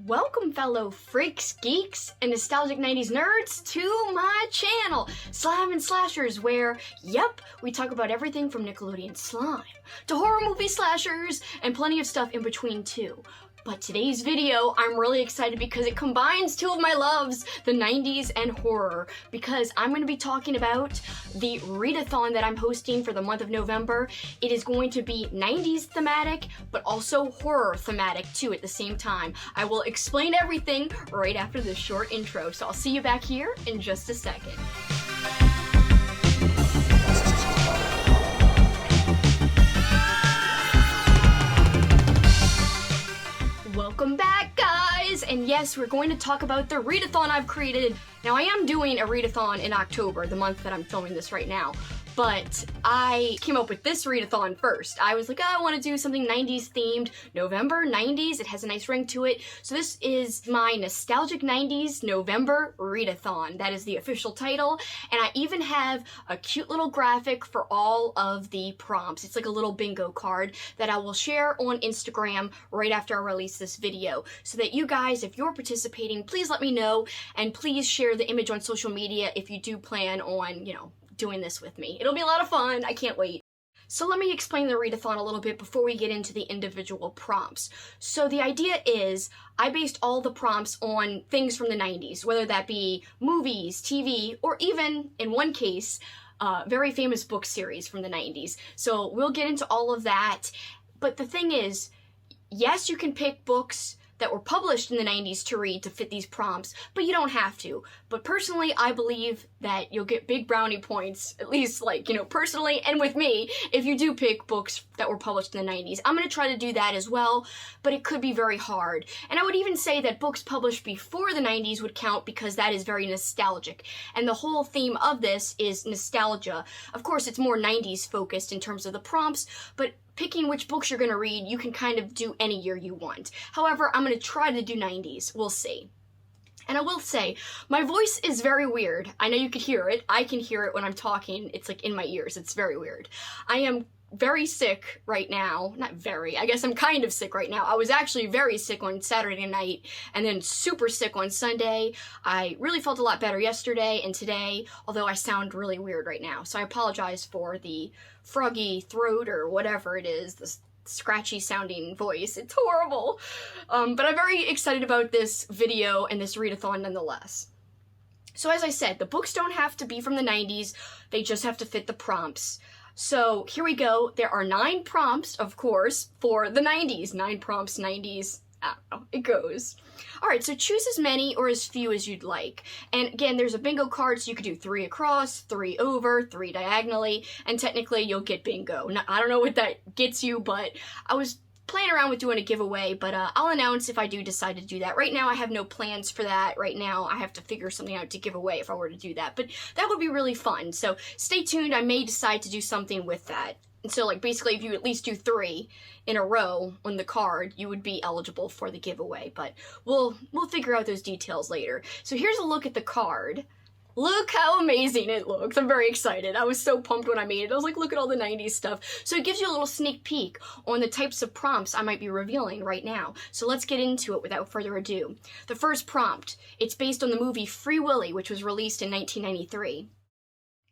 Welcome fellow freaks, geeks, and nostalgic 90s nerds to my channel, Slime and Slashers, where, yep, we talk about everything from Nickelodeon slime to horror movie slashers and plenty of stuff in between too. But today's video, I'm really excited because it combines two of my loves, the 90s and horror, because I'm going to be talking about the readathon that I'm hosting for the month of November. It is going to be 90s thematic, but also horror thematic too at the same time. I will explain everything right after this short intro, so I'll see you back here in just a second. Welcome back, guys! And yes, we're going to talk about the readathon I've created. Now, I am doing a readathon in October, the month that I'm filming this right now, but I came up with this readathon first. I was like, oh, I want to do something 90s themed. November, 90s, it has a nice ring to it. So this is my Nostalgic 90s November Readathon. That is the official title. And I even have a cute little graphic for all of the prompts. It's like a little bingo card that I will share on Instagram right after I release this video. So that you guys, if you're participating, please let me know, and please share the image on social media if you do plan on, doing this with me. It'll be a lot of fun. I can't wait. So let me explain the readathon a little bit before we get into the individual prompts. So the idea is I based all the prompts on things from the 90s, whether that be movies, TV, or even, in one case, very famous book series from the 90s. So we'll get into all of that. But the thing is, yes, you can pick books that were published in the 90s to read to fit these prompts, but you don't have to. But personally, I believe that you'll get big brownie points, at least personally and with me, if you do pick books that were published in the 90s. I'm gonna try to do that as well, but it could be very hard. And I would even say that books published before the 90s would count because that is very nostalgic. And the whole theme of this is nostalgia. Of course, it's more 90s focused in terms of the prompts, but picking which books you're going to read, you can kind of do any year you want. However, I'm going to try to do 90s. We'll see. And I will say, my voice is very weird. I know you could hear it. I can hear it when I'm talking. It's like in my ears. It's very weird. I am very sick right now. Not very. I guess I'm kind of sick right now. I was actually very sick on Saturday night and then super sick on Sunday. I really felt a lot better yesterday and today, although I sound really weird right now. So I apologize for the froggy throat or whatever it is, this scratchy sounding voice. It's horrible. But I'm very excited about this video and this readathon nonetheless. So as I said, the books don't have to be from the 90s. They just have to fit the prompts. So here we go. There are 9 prompts, of course, for the 90s. 9 prompts, 90s, I don't know, it goes. All right, so choose as many or as few as you'd like. And again, there's a bingo card, so you could do 3 across, 3 over, 3 diagonally, and technically you'll get bingo. Now, I don't know what that gets you, but I was playing around with doing a giveaway, but I'll announce if I do decide to do that. Right now, I have no plans for that. Right now, I have to figure something out to give away if I were to do that, but that would be really fun. So stay tuned. I may decide to do something with that. And so, basically, if you at least do 3 in a row on the card, you would be eligible for the giveaway, but we'll figure out those details later. So here's a look at the card. Look how amazing it looks. I'm very excited. I was so pumped when I made it. I was like, look at all the 90s stuff. So it gives you a little sneak peek on the types of prompts I might be revealing right now. So let's get into it without further ado. The first prompt, it's based on the movie Free Willy, which was released in 1993.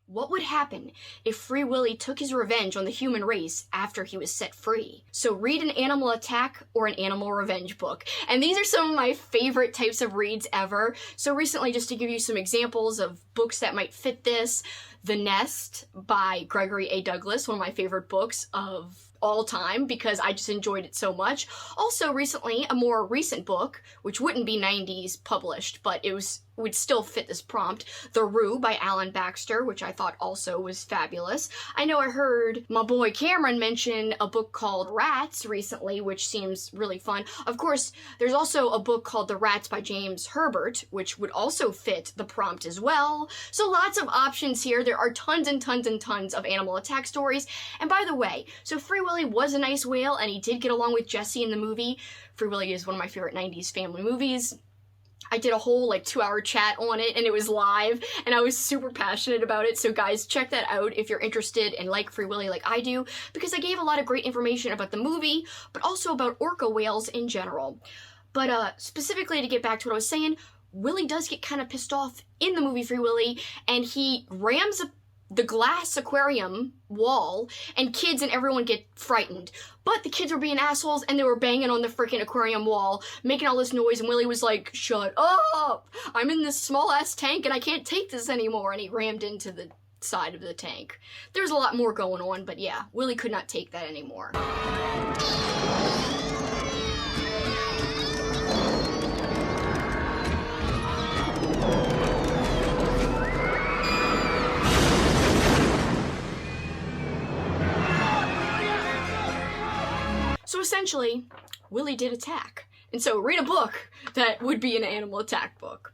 What would happen if Free Willy took his revenge on the human race after he was set free? So read an animal attack or an animal revenge book. And these are some of my favorite types of reads ever. So recently, just to give you some examples of books that might fit this, The Nest by Gregory A. Douglas, one of my favorite books of all time because I just enjoyed it so much. Also recently, a more recent book, which wouldn't be 90s published, but would still fit this prompt, The Roo by Alan Baxter, which I thought also was fabulous. I know I heard my boy Cameron mention a book called Rats recently, which seems really fun. Of course, there's also a book called The Rats by James Herbert, which would also fit the prompt as well. So lots of options here. There are tons and tons and tons of animal attack stories. And by the way, so Free Willy was a nice whale, and he did get along with Jessie in the movie. Free Willy is one of my favorite 90s family movies. I did a whole 2-hour chat on it, and it was live, and I was super passionate about it. So guys, check that out if you're interested and like Free Willy like I do, because I gave a lot of great information about the movie, but also about orca whales in general. But specifically to get back to what I was saying, Willy does get kind of pissed off in the movie Free Willy, and he rams the glass aquarium wall, and kids and everyone get frightened. But the kids were being assholes, and they were banging on the freaking aquarium wall, making all this noise, and Willy was like, "Shut up! I'm in this small-ass tank, and I can't take this anymore," and he rammed into the side of the tank. There's a lot more going on, but yeah, Willy could not take that anymore. So essentially, Willy did attack. And so read a book that would be an animal attack book.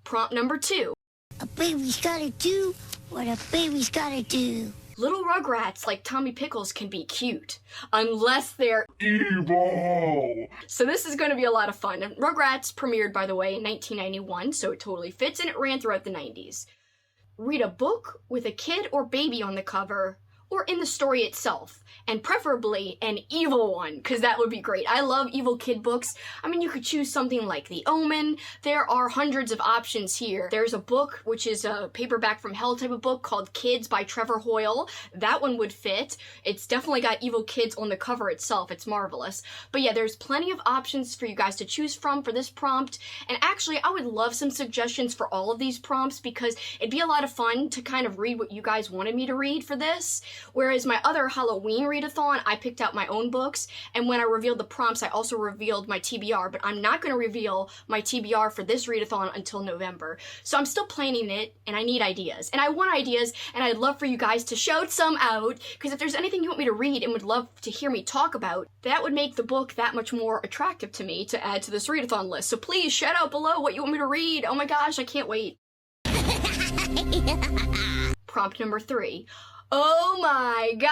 Prompt number 2. A baby's gotta do what a baby's gotta do. Little Rugrats like Tommy Pickles can be cute, unless they're evil. So this is going to be a lot of fun. And Rugrats premiered, by the way, in 1991, so it totally fits, and it ran throughout the 90s. Read a book with a kid or baby on the cover, or in the story itself, and preferably an evil one, because that would be great. I love evil kid books. I mean, you could choose something like The Omen. There are hundreds of options here. There's a book, which is a paperback from hell type of book called Kids by Trevor Hoyle. That one would fit. It's definitely got evil kids on the cover itself. It's marvelous. But yeah, there's plenty of options for you guys to choose from for this prompt. And actually, I would love some suggestions for all of these prompts, because it'd be a lot of fun to kind of read what you guys wanted me to read for this. Whereas my other Halloween readathon, I picked out my own books, and when I revealed the prompts, I also revealed my TBR, but I'm not going to reveal my TBR for this readathon until November. So I'm still planning it, and I need ideas. And I want ideas, and I'd love for you guys to shout some out, because if there's anything you want me to read and would love to hear me talk about, that would make the book that much more attractive to me to add to this readathon list. So please shout out below what you want me to read. Oh my gosh, I can't wait. Prompt number 3. Oh my god!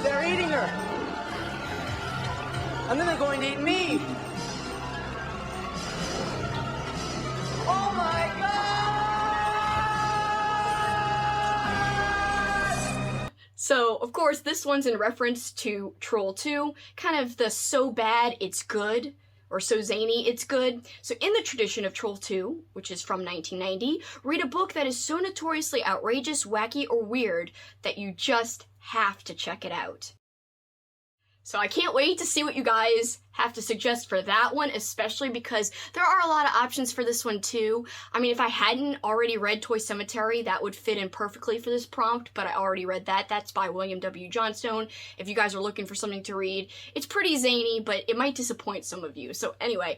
They're eating her! And then they're going to eat me! Oh my god! So, of course, this one's in reference to Troll 2, kind of the so bad it's good, or so zany it's good. So in the tradition of Troll 2, which is from 1990, read a book that is so notoriously outrageous, wacky, or weird that you just have to check it out. So I can't wait to see what you guys have to suggest for that one, especially because there are a lot of options for this one too. I mean, if I hadn't already read Toy Cemetery, that would fit in perfectly for this prompt, but I already read that. That's by William W. Johnstone. If you guys are looking for something to read, it's pretty zany, but it might disappoint some of you. So anyway,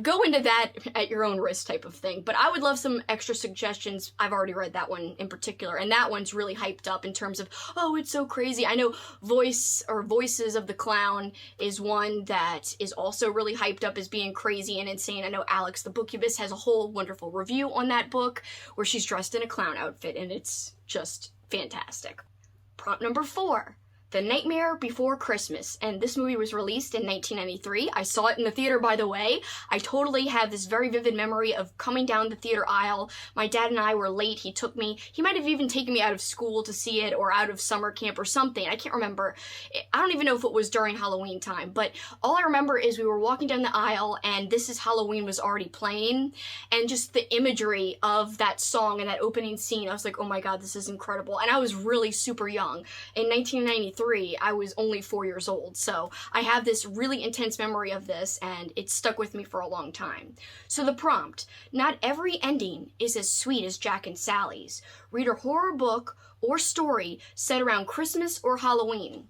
go into that at your own risk type of thing. But I would love some extra suggestions. I've already read that one in particular, and that one's really hyped up in terms of, oh, it's so crazy. I know Voices of the Clown is one that is also really hyped up as being crazy and insane. I know Alex the Bookubus has a whole wonderful review on that book where she's dressed in a clown outfit, and it's just fantastic. Prompt number 4. The Nightmare Before Christmas, and this movie was released in 1993. I saw it in the theater, by the way. I totally have this very vivid memory of coming down the theater aisle. My dad and I were late. He took me. He might have even taken me out of school to see it, or out of summer camp or something. I can't remember. I don't even know if it was during Halloween time, but all I remember is we were walking down the aisle, and This Is Halloween was already playing, and just the imagery of that song and that opening scene, I was like, oh my god, this is incredible. And I was really super young. In 1993, I was only 4 years old, so I have this really intense memory of this, and it's stuck with me for a long time. So the prompt: not every ending is as sweet as Jack and Sally's. Read a horror book or story set around Christmas or Halloween.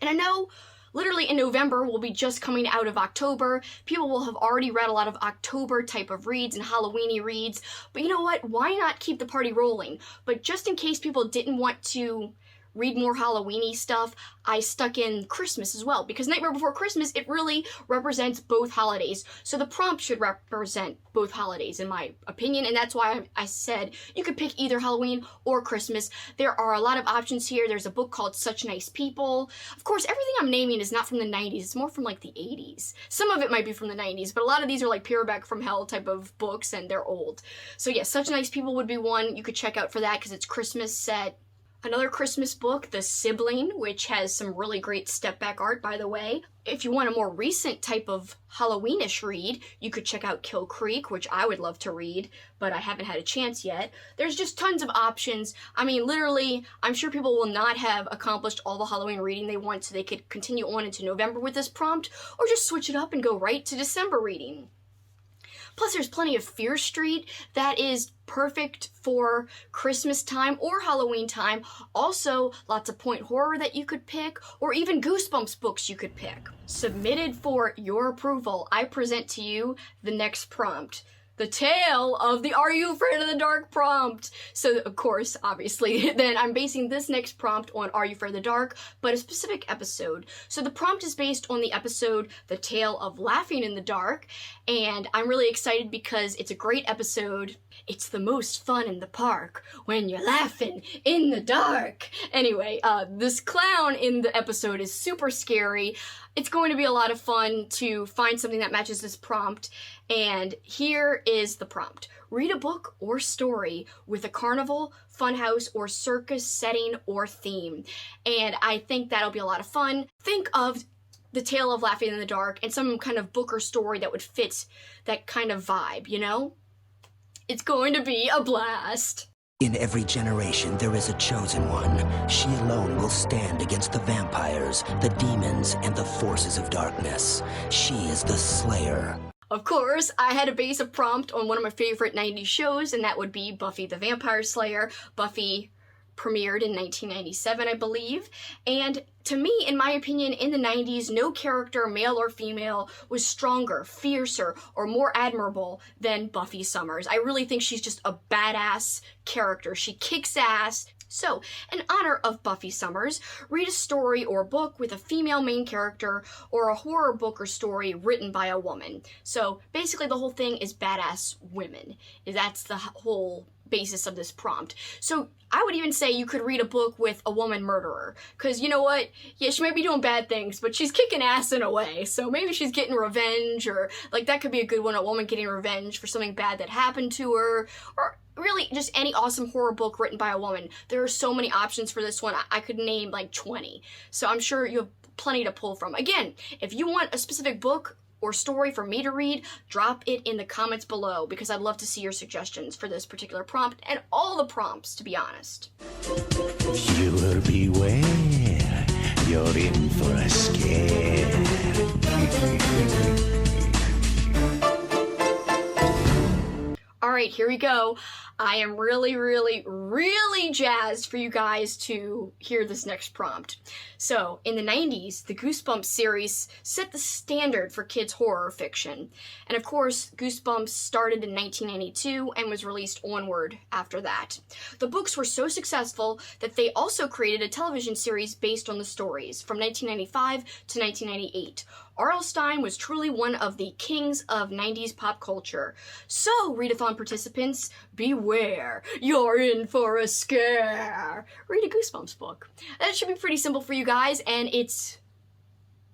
And I know literally in November, we'll be just coming out of October. People will have already read a lot of October type of reads and Halloween-y reads, but you know what? Why not keep the party rolling? But just in case people didn't want to read more Halloween-y stuff, I stuck in Christmas as well, because Nightmare Before Christmas, it really represents both holidays. So the prompt should represent both holidays, in my opinion, and that's why I said you could pick either Halloween or Christmas. There are a lot of options here. There's a book called Such Nice People. Of course, everything I'm naming is not from the 90s. It's more from like the 80s. Some of it might be from the 90s, but a lot of these are like paperback from hell type of books, and they're old. So yeah, Such Nice People would be one you could check out for that, because it's Christmas set. Another Christmas book, The Sibling, which has some really great step-back art, by the way. If you want a more recent type of Halloweenish read, you could check out Kill Creek, which I would love to read, but I haven't had a chance yet. There's just tons of options. I mean, literally, I'm sure people will not have accomplished all the Halloween reading they want, so they could continue on into November with this prompt, or just switch it up and go right to December reading. Plus, there's plenty of Fear Street that is perfect for Christmas time or Halloween time. Also, lots of point horror that you could pick, or even Goosebumps books you could pick. Submitted for your approval, I present to you the next prompt. The tale of the Are You Afraid of the Dark prompt. So, of course, obviously, then I'm basing this next prompt on Are You Afraid of the Dark, but a specific episode. So the prompt is based on the episode The Tale of Laughing in the Dark, and I'm really excited because it's a great episode. It's the most fun in the park when you're laughing in the dark. Anyway, this clown in the episode is super scary. It's going to be a lot of fun to find something that matches this prompt. And here is the prompt. Read a book or story with a carnival, funhouse, or circus setting or theme. And I think that'll be a lot of fun. Think of The Tale of Laughing in the Dark and some kind of book or story that would fit that kind of vibe, you know? It's going to be a blast. In every generation, there is a chosen one. She alone will stand against the vampires, the demons, and the forces of darkness. She is the Slayer. Of course, I had to base a prompt on one of my favorite 90s shows, and that would be Buffy the Vampire Slayer. Buffy premiered in 1997, I believe. And to me, in my opinion, in the 90s, no character, male or female, was stronger, fiercer, or more admirable than Buffy Summers. I really think she's just a badass character. She kicks ass. So, in honor of Buffy Summers, read a story or book with a female main character, or a horror book or story written by a woman. So, basically the whole thing is badass women. That's the whole basis of this prompt. So, I would even say you could read a book with a woman murderer. Because, you know what? Yeah, she might be doing bad things, but she's kicking ass in a way. So maybe she's getting revenge, or, like, that could be a good one, a woman getting revenge for something bad that happened to her. Or really, just any awesome horror book written by a woman. There are so many options for this one. I could name, like, 20. So I'm sure you have plenty to pull from. Again, if you want a specific book or story for me to read, drop it in the comments below, because I'd love to see your suggestions for this particular prompt, and all the prompts, to be honest. Viewer beware, you're in for a scare. Alright, here we go. I am really, really, really jazzed for you guys to hear this next prompt. So, in the 90s, the Goosebumps series set the standard for kids' horror fiction. And of course, Goosebumps started in 1992 and was released onward after that. The books were so successful that they also created a television series based on the stories from 1995 to 1998. R.L. Stine was truly one of the kings of 90s pop culture. So, readathon participants, beware, you're in for a scare. Read a Goosebumps book. That should be pretty simple for you guys, and it's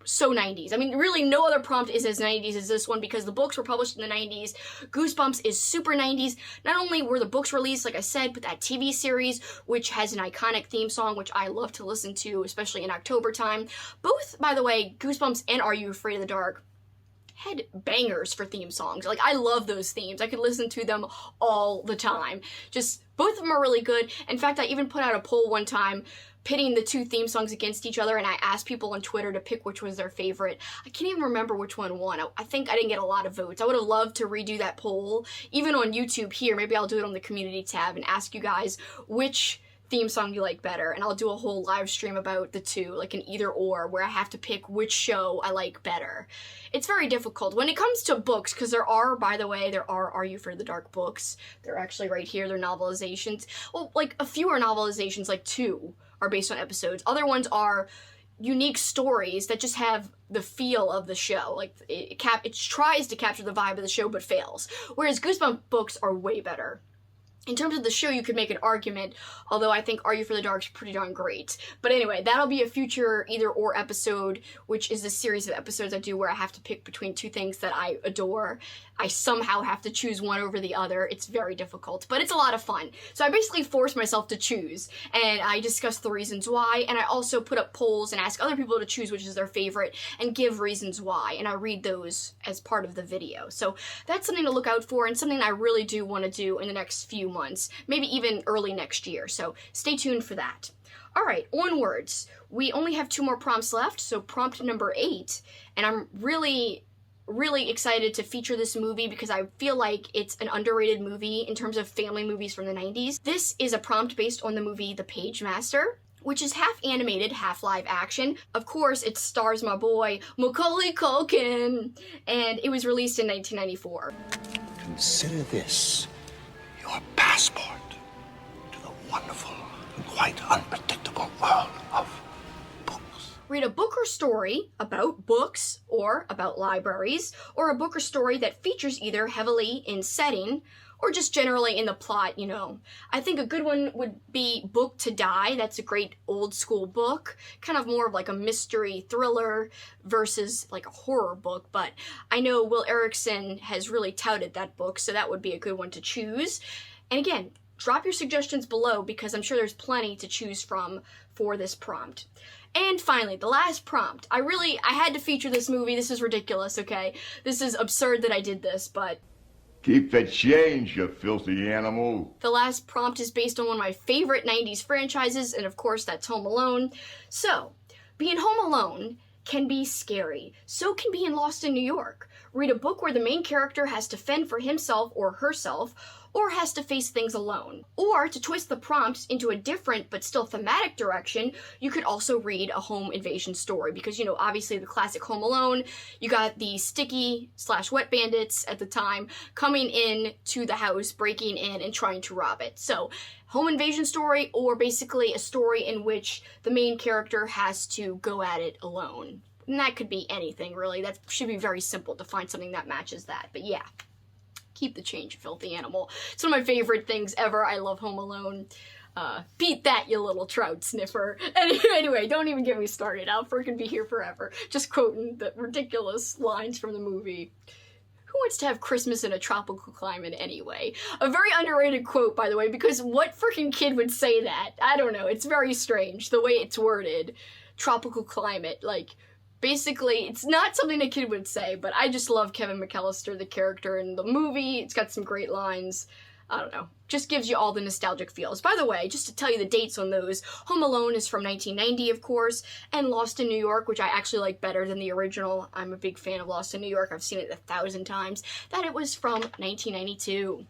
so 90s. I mean, really no other prompt is as 90s as this one, because the books were published in the 90s. Goosebumps is super 90s. Not only were the books released, like I said, but that TV series, which has an iconic theme song, which I love to listen to, especially in October time. Both, by the way, Goosebumps and Are You Afraid of the Dark had bangers for theme songs. Like, I love those themes. I could listen to them all the time. Just, both of them are really good. In fact, I even put out a poll one time pitting the two theme songs against each other, and I asked people on Twitter to pick which was their favorite. I can't even remember which one won. I think I didn't get a lot of votes. I would have loved to redo that poll, even on YouTube here. Maybe I'll do it on the community tab and ask you guys which theme song you like better, and I'll do a whole live stream about the two, like an either or, where I have to pick which show I like better. It's very difficult when it comes to books, because there are, by the way, Are You Afraid of the Dark books. They're actually right here. They're novelizations. Well, like a few are novelizations, like 2 are based on episodes. Other ones are unique stories that just have the feel of the show. Like, it tries to capture the vibe of the show but fails. Whereas Goosebumps books are way better. In terms of the show, you could make an argument, although I think Are You for the Dark is pretty darn great. But anyway, that'll be a future either or episode, which is a series of episodes I do where I have to pick between two things that I adore. I somehow have to choose one over the other. It's very difficult, but it's a lot of fun. So I basically force myself to choose, and I discuss the reasons why, and I also put up polls and ask other people to choose which is their favorite and give reasons why, and I read those as part of the video. So that's something to look out for and something I really do want to do in the next few months, maybe even early next year. So stay tuned for that. All right, onwards. We only have 2 more prompts left, so prompt number 8, and I'm really excited to feature this movie because I feel like it's an underrated movie in terms of family movies from the 90s. This is a prompt based on the movie The Pagemaster, which is half animated, half live action. Of course, it stars my boy, Macaulay Culkin, and it was released in 1994. Consider this your passport to the wonderful and quite unpredictable world of books. Read a book or story about books or about libraries, or a book or story that features either heavily in setting or just generally in the plot, you know. I think a good one would be Book to Die. That's a great old school book, kind of more of like a mystery thriller versus like a horror book, but I know Will Erickson has really touted that book, so that would be a good one to choose. And again, drop your suggestions below because I'm sure there's plenty to choose from for this prompt. And finally, the last prompt. I had to feature this movie. This is ridiculous, okay? This is absurd that I did this, but keep the change, you filthy animal. the last prompt is based on one of my favorite 90s franchises, and of course that's Home Alone. So, being home alone can be scary. So can being lost in New York. Read a book where the main character has to fend for himself or herself, or has to face things alone. Or, to twist the prompt into a different but still thematic direction, you could also read a home invasion story. Because, you know, obviously the classic Home Alone, you got the sticky/wet bandits at the time coming in to the house, breaking in and trying to rob it. So, home invasion story, or basically a story in which the main character has to go at it alone. And that could be anything, really. That should be very simple to find something that matches that. But yeah. Keep the change, filthy animal. It's one of my favorite things ever. I love Home Alone. Beat that, you little trout sniffer. Anyway, don't even get me started. I'll freaking be here forever. Just quoting the ridiculous lines from the movie. Who wants to have Christmas in a tropical climate anyway? A very underrated quote, by the way, because what freaking kid would say that? I don't know. It's very strange, the way it's worded. Tropical climate, like, basically, it's not something a kid would say, but I just love Kevin McAllister, the character in the movie. It's got some great lines. I don't know. Just gives you all the nostalgic feels. By the way, just to tell you the dates on those, Home Alone is from 1990, of course, and Lost in New York, which I actually like better than the original. I'm a big fan of Lost in New York. I've seen it 1,000 times. That it was from 1992.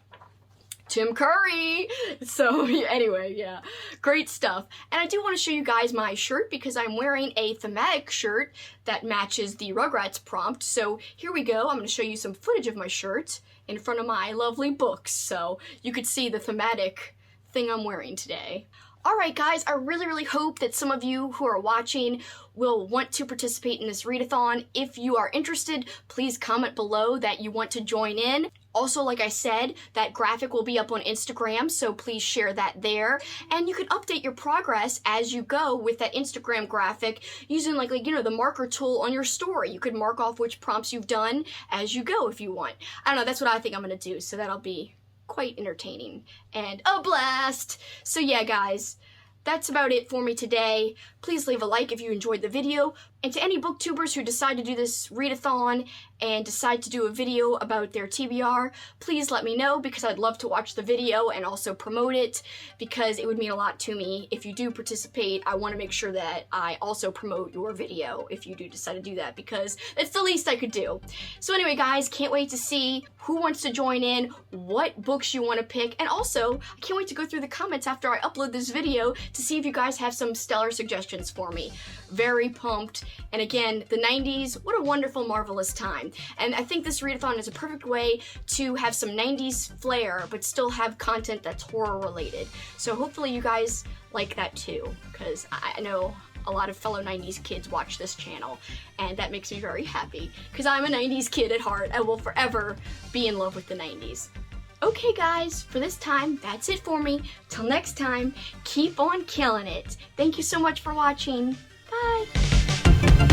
Tim Curry! So, anyway, yeah. Great stuff. And I do want to show you guys my shirt because I'm wearing a thematic shirt that matches the Rugrats prompt. So, here we go. I'm going to show you some footage of my shirt in front of my lovely books. So, you could see the thematic thing I'm wearing today. Alright guys, I really hope that some of you who are watching will want to participate in this readathon. If you are interested, please comment below that you want to join in. Also, like I said, that graphic will be up on Instagram, so please share that there. And you can update your progress as you go with that Instagram graphic using like you know, the marker tool on your story. You could mark off which prompts you've done as you go if you want. I don't know, that's what I think I'm gonna do, so that'll be quite entertaining and a blast. So yeah, guys, that's about it for me today. Please leave a like if you enjoyed the video. And to any booktubers who decide to do this readathon and decide to do a video about their TBR, please let me know because I'd love to watch the video and also promote it because it would mean a lot to me. If you do participate, I want to make sure that I also promote your video if you do decide to do that because it's the least I could do. So anyway, guys, can't wait to see who wants to join in, what books you want to pick, and also I can't wait to go through the comments after I upload this video to see if you guys have some stellar suggestions for me. Very pumped. And again, the 90s, what a wonderful, marvelous time. And I think this readathon is a perfect way to have some 90s flair, but still have content that's horror related. So hopefully you guys like that too, because I know a lot of fellow 90s kids watch this channel, and that makes me very happy, because I'm a 90s kid at heart. I will forever be in love with the 90s. Okay guys, for this time, that's it for me. Till next time, keep on killing it. Thank you so much for watching. Bye.